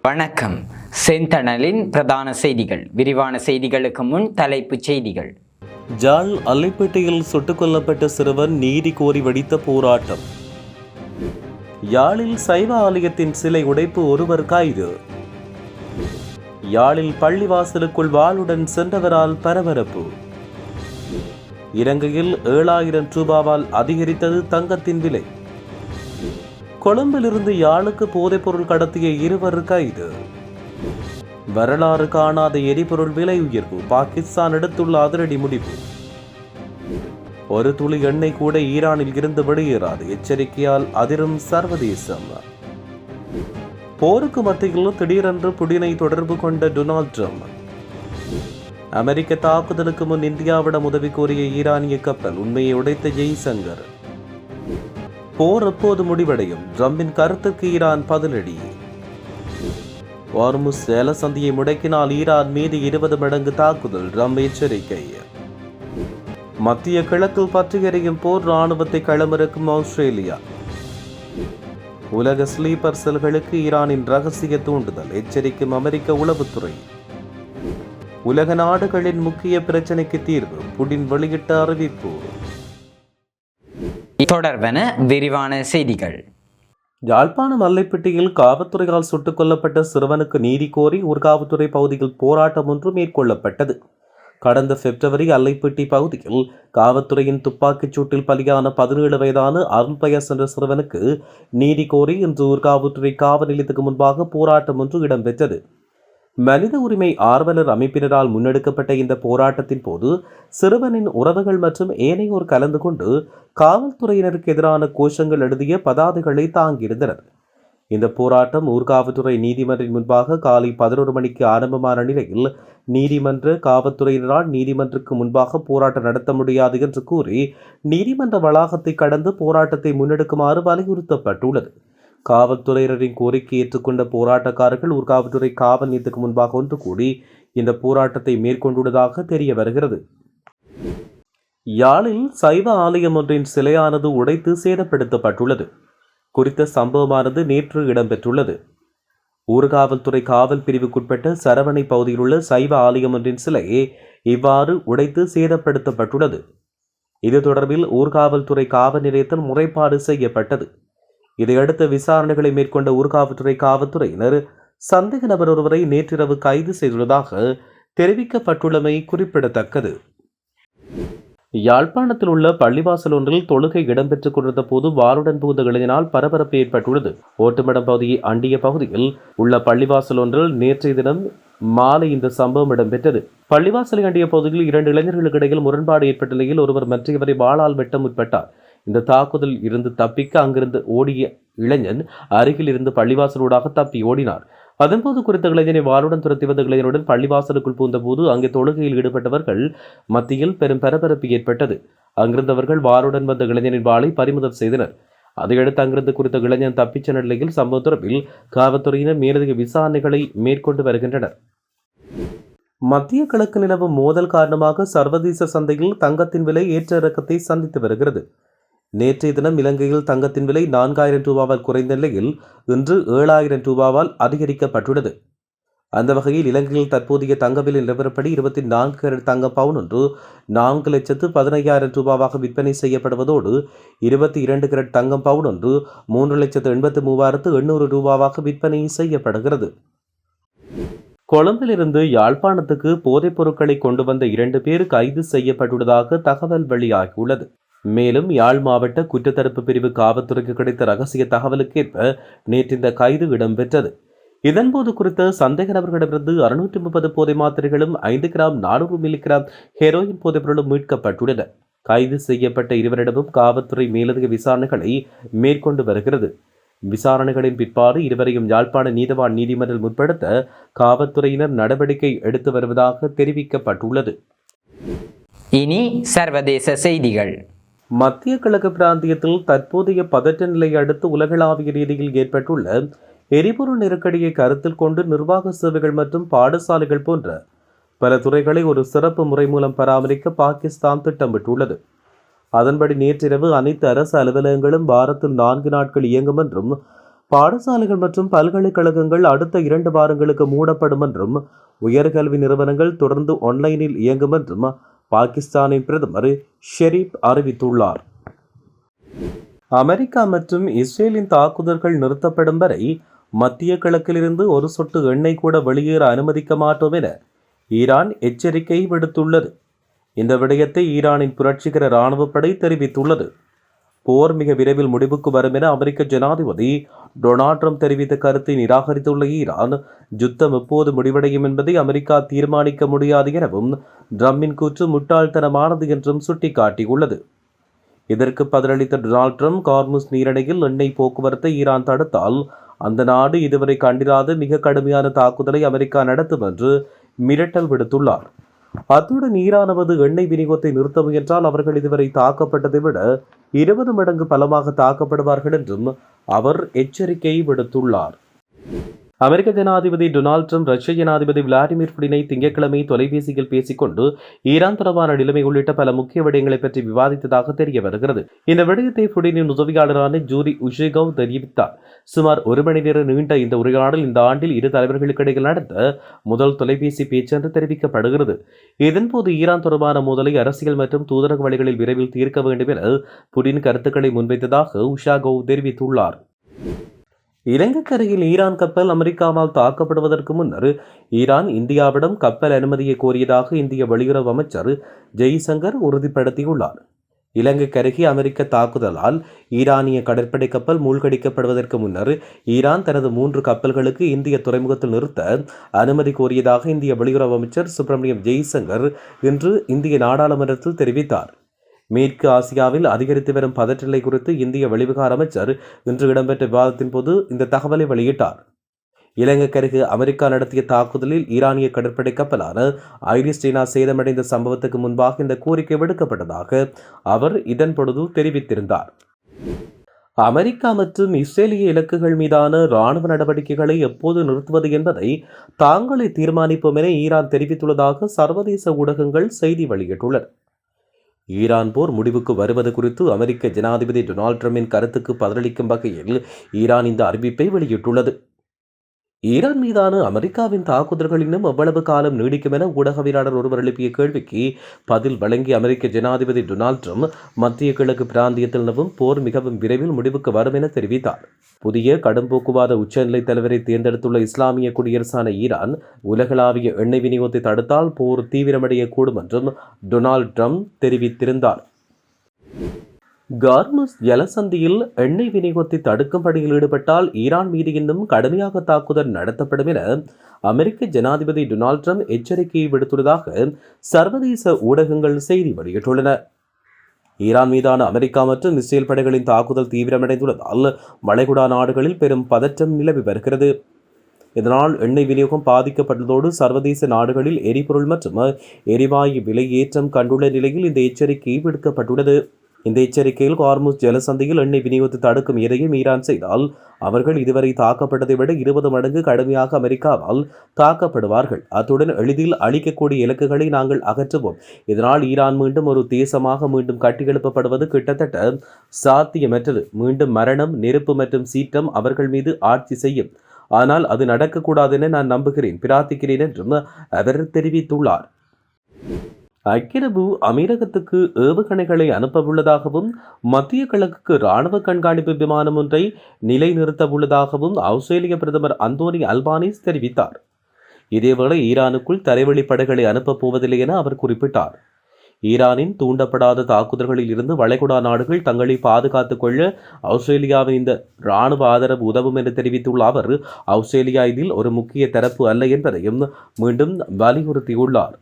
வணக்கம். செந்தணலின் பிரதான செய்திகள். விரிவான செய்திகளுக்கு முன் தலைப்புச் செய்திகள். ஜாழ் அல்லைப்பேட்டையில் சுட்டுக் கொல்லப்பட்ட சிறுவன் நீதி கோரி வெடித்த போராட்டம். யாழில் சைவ ஆலயத்தின் சிலை உடைப்பு, ஒருவர் கைது. யாழில் பள்ளிவாசலுக்குள் வாளுடன் சென்றவரால் பரபரப்பு. இலங்கையில் 7000 ரூபாவால் அதிகரித்தது தங்கத்தின் விலை. கொழும்பிலிருந்து யாழுக்கு போதைப்பொருள் கடத்திய 2 கைது. வரலாறு காணாத எரிபொருள் விலை உயர்வு, பாகிஸ்தான் எடுத்துள்ள அதிரடி முடிவு. ஒரு துளி எண்ணெய் கூட ஈரானில் இருந்து வெளியேறாது, எச்சரிக்கையால் அதிரும் சர்வதேசம். போருக்கு மத்தியில் திடீரென்று புடினை தொடர்பு கொண்ட டொனால்ட் ட்ரம்ப். அமெரிக்க தாக்குதலுக்கு முன் இந்தியாவிடம் உதவி கோரிய ஈரானிய கப்பல், உண்மையை உடைத்த ஜெய்சங்கர். போர் எப்போது முடிவடையும்? ட்ரம்பின் கருத்துக்கு ஈரான் பதிலடி. ஹார்முஸ் ஜலசந்தியை முடக்கினால் ஈரான் மீது 20 மடங்கு தாக்குதல், ட்ரம்ப் எச்சரிக்கை. மத்திய கிழக்கில் பற்றி எறியும் போர் ராணுவத்தை களமிறக்கும் ஆஸ்திரேலியா. உலக ஸ்லீப்பர் செல்களுக்கு ஈரானின் ரகசிய தூண்டுதல், எச்சரிக்கும் அமெரிக்க உளவுத்துறை. உலக நாடுகளின் முக்கிய பிரச்சினைக்கு தீர்வு, புடின் வெளியிட்ட அறிவிப்பு. தொடர்பென விரிவான செய்திகள். யாழ்ப்பாணம் அல்லைப்பட்டியில் காவல்துறையால் சுட்டுக் கொல்லப்பட்ட சிறுவனுக்கு நீதி கோரி ஊர்காவல்துறை பகுதியில் போராட்டம் ஒன்று மேற்கொள்ளப்பட்டது. கடந்த பிப்ரவரி அல்லைப்பட்டி பகுதியில் காவல்துறையின் துப்பாக்கிச் சூட்டில் பலியான 17 வயதான அருள்பயஸ் என்ற சிறுவனுக்கு நீதி கோரி இன்று ஊர்காவல்துறை காவல் நிலையத்துக்கு முன்பாக போராட்டம் ஒன்று இடம்பெற்றது. மனித உரிமை ஆர்வலர் அமைப்பினரால் முன்னெடுக்கப்பட்ட இந்த போராட்டத்தின் போது சிறுவனின் உறவுகள் மற்றும் ஏனையோர் கலந்து கொண்டு காவல்துறையினருக்கு எதிரான கோஷங்கள் எழுதிய பதாதைகளை தாங்கியிருந்தனர். இந்த போராட்டம் ஊர்காவல்துறை நீதிமன்றின் முன்பாக காலை 11 மணிக்கு ஆரம்பமான நிலையில் நீதிமன்ற காவல்துறையினரால் நீதிமன்றக்கு முன்பாக போராட்டம் நடத்த முடியாது என்று கூறி நீதிமன்ற வளாகத்தை கடந்து போராட்டத்தை முன்னெடுக்குமாறு வலியுறுத்தப்பட்டுள்ளது. காவல்துறையினரின் கோரிக்கை ஏற்றுக்கொண்ட போராட்டக்காரர்கள் ஊர்காவல்துறை காவல் நிலையத்துக்கு முன்பாக ஒன்று கூடி இந்த போராட்டத்தை மேற்கொண்டுள்ளதாக தெரிய வருகிறது. யாழில் சைவ ஆலயம் ஒன்றின் சிலையானது உடைத்து சேதப்படுத்தப்பட்டுள்ளது. குறித்த சம்பவமானது நேற்று இடம்பெற்றுள்ளது. ஊர்காவல்துறை காவல் பிரிவுக்குட்பட்ட சரவணை பகுதியில் உள்ள சைவ ஆலயம் ஒன்றின் சிலை இவ்வாறு உடைத்து சேதப்படுத்தப்பட்டுள்ளது. இது தொடர்பில் ஊர்காவல்துறை காவல் நிலையத்தில் முறைப்பாடு செய்யப்பட்டது. இதையடுத்து விசாரணைகளை மேற்கொண்ட ஊர்காவல்துறை காவல்துறையினர் சந்தேக நபர் ஒருவரை நேற்றிரவு கைது செய்துள்ளதாக தெரிவிக்கப்பட்டுள்ளமை குறிப்பிடத்தக்கது. யாழ்ப்பாணத்தில் உள்ள பள்ளிவாசல் ஒன்றில் தொழுகை இடம்பெற்றுக் கொண்டிருந்த போது வாளுடன் புகுந்த இளைஞனால் பரபரப்பு ஏற்பட்டுள்ளது. ஓட்டுமடம் பகுதியை அண்டிய பகுதியில் உள்ள பள்ளிவாசல் ஒன்றில் நேற்றைய தினம் மாலை இந்த சம்பவம் இடம்பெற்றது. பள்ளிவாசலை அண்டிய பகுதியில் 2 இளைஞர்களுக்கு இடையில் முரண்பாடு ஏற்பட்ட நிலையில் ஒருவர் மற்றவரை வாளால் வெட்ட முற்பட்டார். இந்த தாக்குதல் இருந்து தப்பிக்க அங்கிருந்து ஓடிய இளைஞன் அருகில் இருந்து பள்ளிவாசலூடாக தப்பி ஓடினார். அதன்போது குறித்த இளைஞனை வாளுடன் துரத்தி வந்த இளைஞனுடன் பள்ளிவாசலுக்குள் புகுந்தபோது அங்கே தொழுகையில் ஈடுபட்டவர்கள் மத்தியில் பெரும் பரபரப்பு ஏற்பட்டது. அங்கிருந்தவர்கள் வாளுடன் வந்த இளைஞனின் வாளை பறிமுதல் செய்தனர். அதையடுத்து அங்கிருந்து குறித்த இளைஞன் தப்பிச் சென்ற நிலையில் சம்பவ தொடர்பில் காவல்துறையினர் மேலதிக விசாரணைகளை மேற்கொண்டு வருகின்றனர். மத்திய கிழக்கு நிலவும் மோதல் காரணமாக சர்வதேச சந்தையில் தங்கத்தின் விலை ஏற்ற இறக்கத்தை சந்தித்து வருகிறது. நேற்றைய தினம் இலங்கையில் தங்கத்தின் விலை 4000 ரூபாவால் குறைந்த நிலையில் இன்று 7000 ரூபாவால் அதிகரிக்கப்பட்டுள்ளது. அந்த வகையில் இலங்கையில் தற்போதைய தங்க விலை நிலவரப்படி 24 கேரட் தங்க பவுன் ஒன்று 4,15,000 ரூபாவாக விற்பனை செய்யப்படுவதோடு 22 கேரட் தங்கம் பவுன் ஒன்று 3,83,800 ரூபாவாக விற்பனை செய்யப்படுகிறது. கொழும்பிலிருந்து யாழ்ப்பாணத்துக்கு போதைப் பொருட்களை கொண்டு வந்த 2 பேர் கைது செய்யப்பட்டுள்ளதாக தகவல் வெளியாகியுள்ளது. மேலும் யாழ் மாவட்ட குற்றத்தடுப்பு பிரிவு காவல்துறைக்கு கிடைத்த ரகசிய தகவலுக்கேற்ப நேற்று இந்த கைது இடம்பெற்றது. இதன்போது குறித்த சந்தேக நபர்களிடமிருந்து 630 போதை மாத்திரைகளும் 5 கிராம் 400 மில்லிகிராம் ஹெரோயின் போதைப்பொருளும் மீட்கப்பட்டுள்ளன. கைது செய்யப்பட்ட இருவரிடமும் காவல்துறை மேலதிக விசாரணைகளை மேற்கொண்டு வருகிறது. விசாரணைகளின் பிற்பாடு இருவரையும் யாழ்ப்பாண நீதவான் நீதிமன்றில் முற்படுத்த காவல்துறையினர் நடவடிக்கை எடுத்து வருவதாக தெரிவிக்கப்பட்டுள்ளது. இனி சர்வதேச செய்திகள். மத்திய கிழக்கு பிராந்தியத்தில் தற்போதைய பதற்ற நிலையை அடுத்து உலகளாவிய ரீதியில் ஏற்பட்டுள்ள எரிபொருள் நெருக்கடியை கருத்தில் கொண்டு நிர்வாக சேவைகள் மற்றும் பாடசாலைகள் போன்ற பல துறைகளை ஒரு சிறப்பு முறை மூலம் பராமரிக்க பாகிஸ்தான் திட்டமிட்டுள்ளது. அதன்படி நேற்றிரவு அனைத்து அரசு அலுவலகங்களும் வாரத்தில் 4 நாட்கள் இயங்கும் என்றும் பாடசாலைகள் மற்றும் பல்கலைக்கழகங்கள் அடுத்த 2 வாரங்களுக்கு மூடப்படும் என்றும் உயர்கல்வி நிறுவனங்கள் தொடர்ந்து ஆன்லைனில் இயங்கும் என்றும் பாகிஸ்தானின் பிரதமர் ஷெரீப் அறிவித்துள்ளார். அமெரிக்கா மற்றும் இஸ்ரேலின் தாக்குதல்கள் நிறுத்தப்படும் வரை மத்திய கிழக்கிலிருந்து ஒரு சொட்டு எண்ணெய் கூட வெளியேற அனுமதிக்க மாட்டோம் என ஈரான் எச்சரிக்கை விடுத்துள்ளது. இந்த விடயத்தை ஈரானின் புரட்சிகர இராணுவப்படை தெரிவித்துள்ளது. போர் மிக விரைவில் முடிவுக்கு வரும் என அமெரிக்க ஜனாதிபதி டொனால்ட் ட்ரம்ப் தெரிவித்த கருத்தை நிராகரித்துள்ள ஈரான், யுத்தம் எப்போது முடிவடையும் என்பதை அமெரிக்கா தீர்மானிக்க முடியாது எனவும் ட்ரம்பின் கூற்று முட்டாள்தனமானது என்றும் சுட்டிக்காட்டியுள்ளது. இதற்கு பதிலளித்த டொனால்ட் ட்ரம்ப், கார்முஸ் நீரிணையில் எண்ணெய் போக்குவரத்தை ஈரான் தடுத்தால் அந்த நாடு இதுவரை கண்டிராத மிக கடுமையான தாக்குதலை அமெரிக்கா நடத்தும் என்று மிரட்டல் விடுத்துள்ளார். அத்துடன் ஈரானது எண்ணெய் விநியோகத்தை நிறுத்த முயன்றால் அவர்கள் இதுவரை தாக்கப்பட்டதை விட 20 மடங்கு பலமாக தாக்கப்படுவார்கள் என்றும் அவர் எச்சரிக்கை விடுத்துள்ளார். அமெரிக்க ஜனாதிபதி டொனால்ட் ட்ரம்ப் ரஷ்ய ஜனாதிபதி விளாடிமிர் புடினை திங்கட்கிழமை தொலைபேசியில் பேசிக்கொண்டு ஈரான் தொடர்பான நிலைமை உள்ளிட்ட பல முக்கிய விடயங்களை பற்றி விவாதித்ததாக தெரிய வருகிறது. இந்த விடயத்தை புடினின் உதவியாளரான ஜூரி உஷேகோவ் தெரிவித்தார். சுமார் 1 மணி நேரம் நீண்ட இந்த உரையாடல் இந்த ஆண்டில் இரு தலைவர்களுக்கு இடையில் நடந்த முதல் தொலைபேசி பேச்சு என்று தெரிவிக்கப்படுகிறது. இதன்போது ஈரான் தொடர்பான மோதலை அரசியல் மற்றும் தூதரக வழிகளில் விரைவில் தீர்க்க வேண்டும் என புடின் கருத்துக்களை முன்வைத்ததாக உஷேகோவ் தெரிவித்துள்ளார். இலங்கைக்கரையில் ஈரான் கப்பல் அமெரிக்காவால் தாக்கப்படுவதற்கு முன்னர் ஈரான் இந்தியாவிடம் கப்பல் அனுமதியை கோரியதாக இந்திய வெளியுறவு அமைச்சர் ஜெய்சங்கர் உறுதிப்படுத்தியுள்ளார். இலங்கைக்கரைக்கு அமெரிக்க தாக்குதலால் ஈரானிய கடற்படை கப்பல் மூழ்கடிக்கப்படுவதற்கு முன்னர் ஈரான் தனது 3 கப்பல்களுக்கு இந்திய துறைமுகத்தில் நிறுத்த அனுமதி கோரியதாக இந்திய வெளியுறவு அமைச்சர் சுப்பிரமணியம் ஜெய்சங்கர் இன்று இந்திய நாடாளுமன்றத்தில் தெரிவித்தார். மேற்கு ஆசியாவில் அதிகரித்து வரும் பதற்றநிலை குறித்து இந்திய வெளிவிவகார அமைச்சர் இன்று இடம்பெற்ற விவாதத்தின் போது இந்த தகவலை வெளியிட்டார். இலங்கைக்கரைக்கு அமெரிக்கா நடத்திய தாக்குதலில் ஈரானிய கடற்படை கப்பலான ஐரிஸ்டீனா சேதமடைந்த சம்பவத்துக்கு முன்பாக இந்த கோரிக்கை விடுக்கப்பட்டதாக அவர் இதன் பொழுது தெரிவித்திருந்தார். அமெரிக்கா மற்றும் இஸ்ரேலிய இலக்குகள் மீதான இராணுவ நடவடிக்கைகளை எப்போது நிறுத்துவது என்பதை தாங்களே தீர்மானிப்போம் என ஈரான் தெரிவித்துள்ளதாக சர்வதேச ஊடகங்கள் செய்தி வெளியிட்டுள்ளன. ஈரான் போர் முடிவுக்கு வருவது குறித்து அமெரிக்க ஜனாதிபதி டொனால்ட் ட்ரம்பின் கருத்துக்கு பதிலளிக்கும் வகையில் ஈரான் இந்த அறிவிப்பை வெளியிட்டுள்ளது. ஈரான் மீதான அமெரிக்காவின் தாக்குதல்கள் இன்னும் எவ்வளவு காலம் நீடிக்கும் என ஊடகவியலாளர் ஒருவர் எழுப்பிய கேள்விக்கு பதில் வழங்கிய அமெரிக்க ஜனாதிபதி டொனால்ட் ட்ரம்ப், மத்திய கிழக்கு பிராந்தியத்தில் நிலவும் போர் மிகவும் விரைவில் முடிவுக்கு வரும் என தெரிவித்தார். புதிய கடும்போக்குவாத உச்சநிலை தலைவரை தேர்ந்தெடுத்துள்ள இஸ்லாமிய குடியரசான ஈரான் உலகளாவிய எண்ணெய் விநியோகத்தை தடுத்தால் போர் தீவிரமடையக்கூடும் என்றும் டொனால்ட் ட்ரம்ப் தெரிவித்திருந்தார். கார்முஸ் ஜலசந்தியில் எண்ணெய் விநியோகத்தை தடுக்கும் பணியில் ஈடுபட்டால் ஈரான் மீது இன்னும் கடுமையாக தாக்குதல் நடத்தப்படும் என அமெரிக்க ஜனாதிபதி டொனால்ட் ட்ரம்ப் எச்சரிக்கையை விடுத்துள்ளதாக சர்வதேச ஊடகங்கள் செய்தி வெளியிட்டுள்ளன. ஈரான் மீதான அமெரிக்கா மற்றும் இஸ்ரேல் படைகளின் தாக்குதல் தீவிரமடைந்துள்ளதால் வளைகுடா நாடுகளில் பெரும் பதற்றம் நிலவி வருகிறது. இதனால் எண்ணெய் விநியோகம் பாதிக்கப்பட்டதோடு சர்வதேச நாடுகளில் எரிபொருள் மற்றும் எரிவாயு விலை ஏற்றம் கண்டுள்ள நிலையில் இந்த எச்சரிக்கை விடுக்கப்பட்டுள்ளது. இந்த எச்சரிக்கையில் கார்முஸ் ஜலசந்தியில் எண்ணெய் விநியோகத்தை தடுக்கும் எதையும் ஈரான் செய்தால் அவர்கள் இதுவரை தாக்கப்பட்டதை விட 20 மடங்கு கடுமையாக அமெரிக்காவால் தாக்கப்படுவார்கள். அத்துடன் எளிதில் அழிக்கக்கூடிய இலக்குகளை நாங்கள் அகற்றுவோம். இதனால் ஈரான் மீண்டும் ஒரு தேசமாக மீண்டும் கட்டியெழுப்பப்படுவது கிட்டத்தட்ட சாத்தியமற்றது. மீண்டும் மரணம், நெருப்பு மற்றும் சீற்றம் அவர்கள் மீது ஆட்சி செய்யும். ஆனால் அது நடக்கக்கூடாது என நான் நம்புகிறேன், பிரார்த்திக்கிறேன் என்றும் அவர் தெரிவித்துள்ளார். ஐக்கிய அரபு அமீரகத்துக்கு ஏவுகணைகளை அனுப்பவுள்ளதாகவும் மத்திய கிழக்குக்கு இராணுவ கண்காணிப்பு விமானம் ஒன்றை நிலைநிறுத்தவுள்ளதாகவும் ஆஸ்திரேலிய பிரதமர் அந்தோனி அல்பானிஸ் தெரிவித்தார். இதேவேளை ஈரானுக்குள் தரைவழி படைகளை அனுப்பப் போவதில்லை என அவர் குறிப்பிட்டார். ஈரானின் தூண்டப்படாத தாக்குதல்களில் இருந்து வளைகுடா நாடுகள் தங்களை பாதுகாத்துக் கொள்ள ஆஸ்திரேலியாவின் இந்த இராணுவ ஆதரவு உதவும் என்று தெரிவித்துள்ள அவர், ஆஸ்திரேலியா இதில் ஒரு முக்கிய தரப்பு அல்ல என்பதையும் மீண்டும் வலியுறுத்தியுள்ளார்.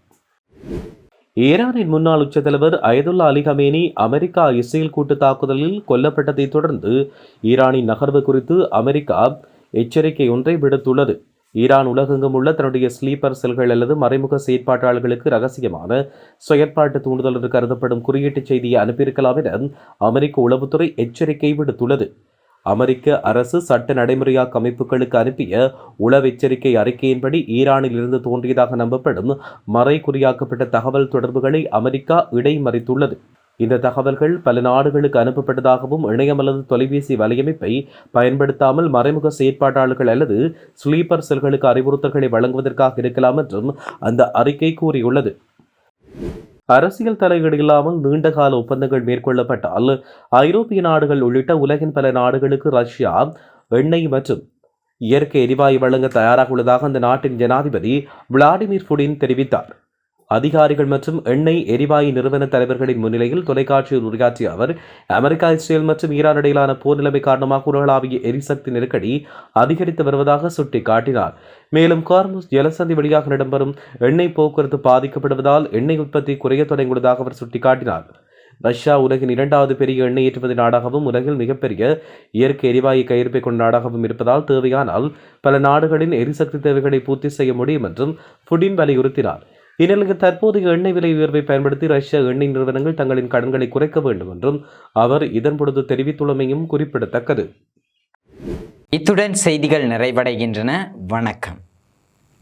ஈரானின் முன்னாள் உச்ச தலைவர் Ayatollah Ali Khamenei America Israel கூட்டு தாக்குதலில் கொல்லப்பட்டதை தொடர்ந்து ஈரானின் நகர்வு குறித்து அமெரிக்கா எச்சரிக்கை ஒன்றை விடுத்துள்ளது. ஈரான் உலகெங்கும் உள்ள தன்னுடைய ஸ்லீப்பர் செல்கள் அல்லது மறைமுக செயற்பாட்டாளர்களுக்கு ரகசியமான செயற்பாட்டு தூண்டுதல் என்று கருதப்படும் குறியீட்டு செய்தியை அனுப்பியிருக்கலாம் என அமெரிக்க உளவுத்துறை எச்சரிக்கை விடுத்துள்ளது. அமெரிக்க அரசு சட்ட நடைமுறையாக்க அமைப்புகளுக்கு அனுப்பிய உளவு எச்சரிக்கை அறிக்கையின்படி ஈரானில் இருந்து தோன்றியதாக நம்பப்படும் மறைகுறியாக்கப்பட்ட தகவல் தொடர்புகளை அமெரிக்கா இடைமறித்துள்ளது. இந்த தகவல்கள் பல நாடுகளுக்கு அனுப்பப்பட்டதாகவும் இணையம் அல்லது தொலைபேசி வலையமைப்பை பயன்படுத்தாமல் மறைமுக செயற்பாட்டாளர்கள் அல்லது ஸ்லீப்பர் செல்களுக்கு அறிவுறுத்தல்களை வழங்குவதற்காக இருக்கலாம் என்றும் அந்த அறிக்கை கூறியுள்ளது. அரசியல் தலையீடு இல்லாமல் நீண்டகால ஒப்பந்தங்கள் மேற்கொள்ளப்பட்டால் ஐரோப்பிய நாடுகள் உள்ளிட்ட உலகின் பல நாடுகளுக்கு ரஷ்யா எண்ணெய் மற்றும் இயற்கை எரிவாயு வழங்க தயாராக உள்ளதாக அந்த நாட்டின் ஜனாதிபதி விளாடிமிர் புடின் தெரிவித்தார். அதிகாரிகள் மற்றும் எண்ணெய் எரிவாயு நிறுவன தலைவர்களின் முன்னிலையில் தொலைக்காட்சியில் உரையாற்றிய அவர், அமெரிக்கா, இஸ்ரேல் மற்றும் ஈரான் இடையிலான போர் நிலைமை காரணமாக உலகளாவிய எரிசக்தி நெருக்கடி அதிகரித்து வருவதாக சுட்டிக்காட்டினார். மேலும் கார்முஸ் ஜலசந்தி வழியாக இடம்பெறும் எண்ணெய் போக்குவரத்து பாதிக்கப்படுவதால் எண்ணெய் உற்பத்தி குறைய தொடங்கியுள்ளதாக அவர் சுட்டிக்காட்டினார். ரஷ்யா உலகின் 2வது பெரிய எண்ணெய் ஏற்றுமதி நாடாகவும் உலகில் மிகப்பெரிய இயற்கை எரிவாயு கையிருப்பை கொண்ட நாடாகவும் இருப்பதால் தேவையானால் பல நாடுகளின் எரிசக்தி தேவைகளை பூர்த்தி செய்ய முடியும் என்றும் புடின் வலியுறுத்தினார். இந்நிலையில் தற்போதைய எண்ணெய் விலை உயர்வை பயன்படுத்தி ரஷ்ய எண்ணெய் நிறுவனங்கள் தங்களின் கடன்களை குறைக்க வேண்டும் என்றும் அவர் இதன்பொழுது தெரிவித்துள்ளமையும் குறிப்பிடத்தக்கது. இத்துடன் செய்திகள் நிறைவடைகின்றன. வணக்கம்.